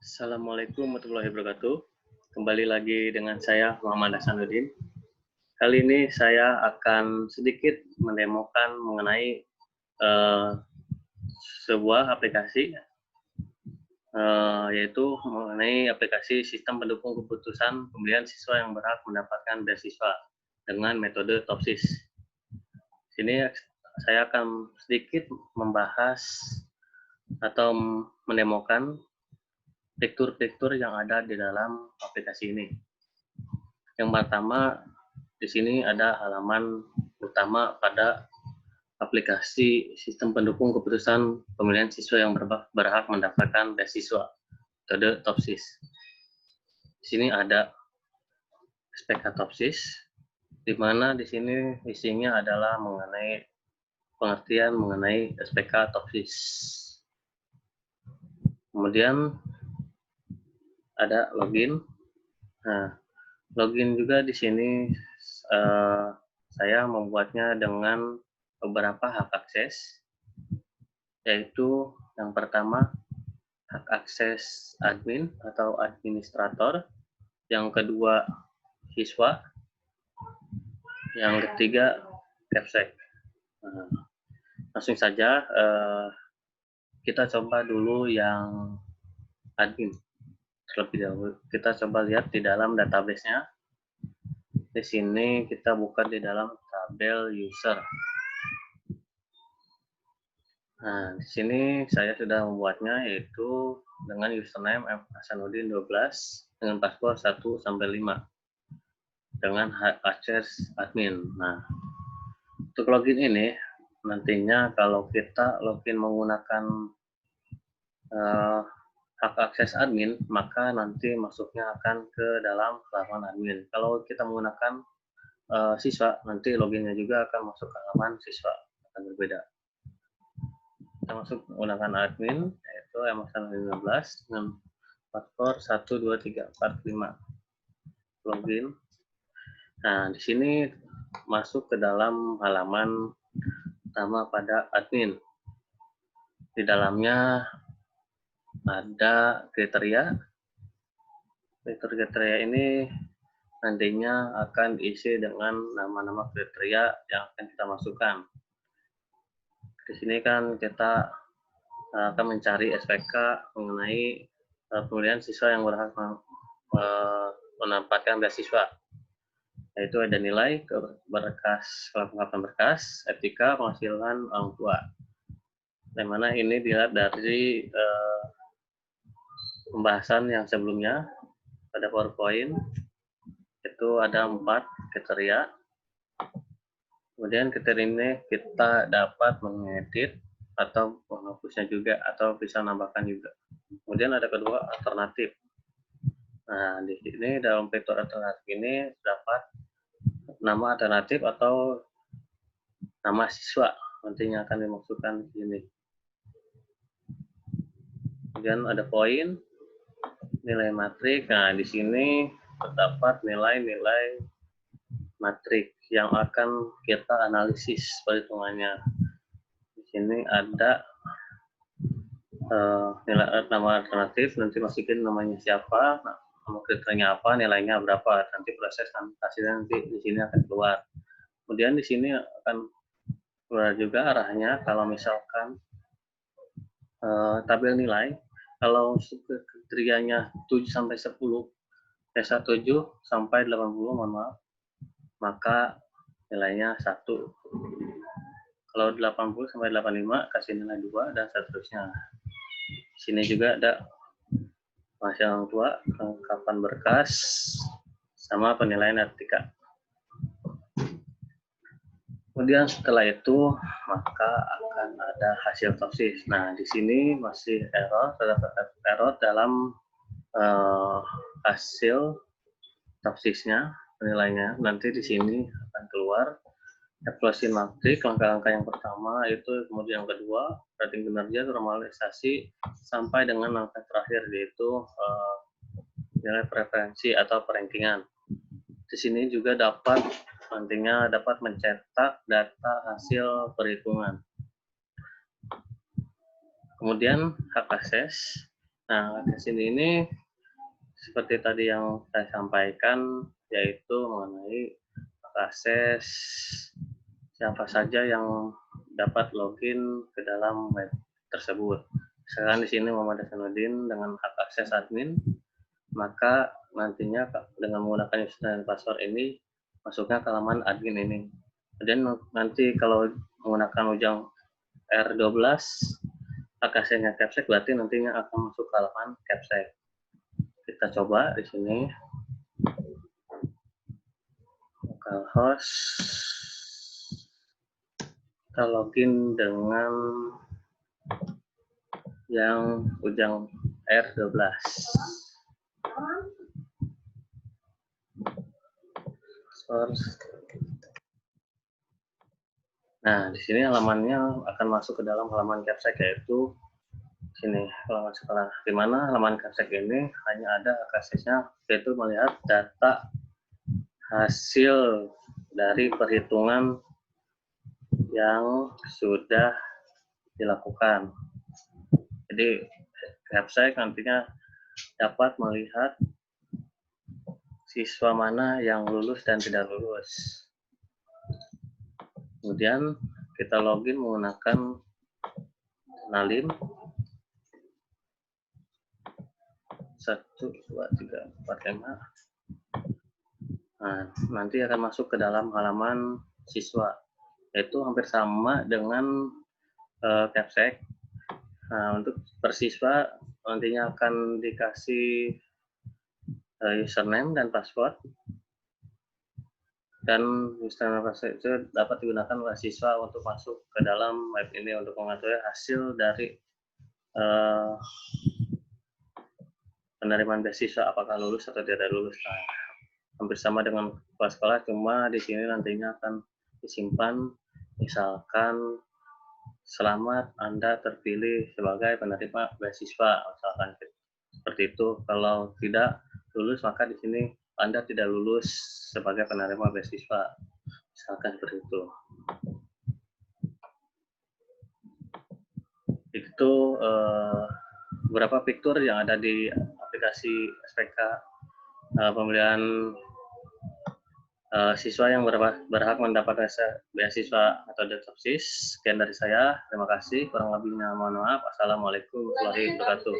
Assalamualaikum warahmatullahi wabarakatuh. Kembali lagi dengan saya Muhammad Hasanuddin. Kali ini saya akan sedikit mendemokan mengenai sebuah aplikasi, yaitu mengenai aplikasi sistem pendukung keputusan pemilihan siswa yang berhak mendapatkan beasiswa dengan metode TOPSIS. Sini saya akan sedikit membahas atau mendemokan fitur-fitur yang ada di dalam aplikasi ini. Yang pertama, di sini ada halaman utama pada aplikasi sistem pendukung keputusan pemilihan siswa yang berhak mendapatkan beasiswa, metode TOPSIS. Di sini ada SPK TOPSIS, di mana di sini isinya adalah mengenai pengertian mengenai SPK TOPSIS. Kemudian ada login. Nah, login juga di sini saya membuatnya dengan beberapa hak akses, yaitu yang pertama hak akses admin atau administrator, yang kedua siswa, yang ketiga capsek. Nah, langsung saja kita coba dulu yang admin. Terlebih dahulu kita coba lihat di dalam database-nya. Di sini kita buka di dalam tabel user. Nah, di sini saya sudah membuatnya, yaitu dengan username Hasanuddin12 dengan password 1 sampai 5 dengan hak akses admin. Nah, untuk login ini nantinya kalau kita login menggunakan hak akses admin, maka nanti masuknya akan ke dalam halaman admin. Kalau kita menggunakan siswa, nanti loginnya juga akan masuk ke halaman siswa, akan berbeda. Kita masuk menggunakan admin, yaitu Hasanuddin 15 dengan password 1, 2, 3, 4, 5. Login. Nah, di sini masuk ke dalam halaman utama pada admin. Di dalamnya ada kriteria. Kriteria ini nantinya akan diisi dengan nama-nama kriteria yang akan kita masukkan. Di sini kan kita akan mencari SPK mengenai pemilihan siswa yang berhak mendapatkan beasiswa, yaitu ada nilai, berkas, kelengkapan berkas, etika, penghasilan orang tua. Di mana ini dilihat dari pembahasan yang sebelumnya pada PowerPoint, itu ada 4 kriteria. Kemudian kriteria ini kita dapat mengedit atau menghapusnya juga, atau bisa nambahkan juga. Kemudian ada kedua, alternatif. Nah, di sini dalam fitur alternatif ini dapat nama alternatif atau nama siswa nantinya akan dimasukkan di sini. Kemudian ada poin, nilai matrik. Nah, di sini terdapat nilai-nilai matrik yang akan kita analisis perhitungannya. Di sini ada nilai nama alternatif, nanti masukin namanya siapa, nama kriterianya apa, nilainya berapa, nanti proses hasilnya nanti di sini akan keluar. Kemudian di sini akan keluar juga arahnya kalau misalkan tabel nilai, kalau kriterianya 7 sampai 10, 7 sampai 80, mohon maaf, maka nilainya 1. Kalau 80 sampai 85 kasih nilai 2 dan seterusnya. Di sini juga ada penghasilan orang tua, kelengkapan berkas, sama penilaian etika. Kemudian setelah itu maka akan ada hasil TOPSIS. Nah, di sini masih terdapat error dalam hasil TOPSIS-nya, penilaiannya. Nanti di sini akan keluar evaluasi matrik, langkah-langkah yang pertama itu, kemudian yang kedua rating kinerja, normalisasi, sampai dengan langkah terakhir yaitu nilai preferensi atau perankingan. Di sini juga nantinya dapat mencetak data hasil perhitungan. Kemudian hak akses. Nah, ke sini ini seperti tadi yang saya sampaikan, yaitu mengenai akses siapa saja yang dapat login ke dalam web tersebut. Misalkan di sini Muhammad Hasanuddin dengan hak akses admin, maka nantinya dengan menggunakan username dan password ini masuknya ke halaman admin ini. Kemudian nanti kalau menggunakan ujang R12 aksesnya capsec, berarti nantinya akan masuk ke halaman capsec. Kita coba di sini localhost, kita login dengan yang ujang R12. Source. Nah, di sini halamannya akan masuk ke dalam halaman capsec, yaitu sini halaman sekolah, di mana halaman capsec ini hanya ada aksesnya, yaitu melihat data hasil dari perhitungan yang sudah dilakukan. Jadi capsec nantinya dapat melihat siswa mana yang lulus dan tidak lulus. Kemudian kita login menggunakan Nalim 1, 2, 3, 4, 5. Nah, nanti akan masuk ke dalam halaman siswa, yaitu hampir sama dengan capsec. Nah, untuk persiswa nantinya akan dikasih username dan password, dan username dan password itu dapat digunakan oleh siswa untuk masuk ke dalam web ini untuk mengetahui hasil dari penerimaan beasiswa, apakah lulus atau tidak lulus. Nah, hampir sama dengan kepala sekolah, cuma di sini nantinya akan disimpan, misalkan selamat Anda terpilih sebagai penerima beasiswa, misalkan seperti itu. Kalau tidak lulus, maka di sini Anda tidak lulus sebagai penerima beasiswa, misalkan seperti itu. Itu beberapa fitur yang ada di aplikasi SPK pembelian siswa yang berhak mendapat beasiswa atau DTOPSIS. Sekian dari saya, terima kasih. Kurang lebihnya mohon maaf. Assalamualaikum warahmatullahi wabarakatuh.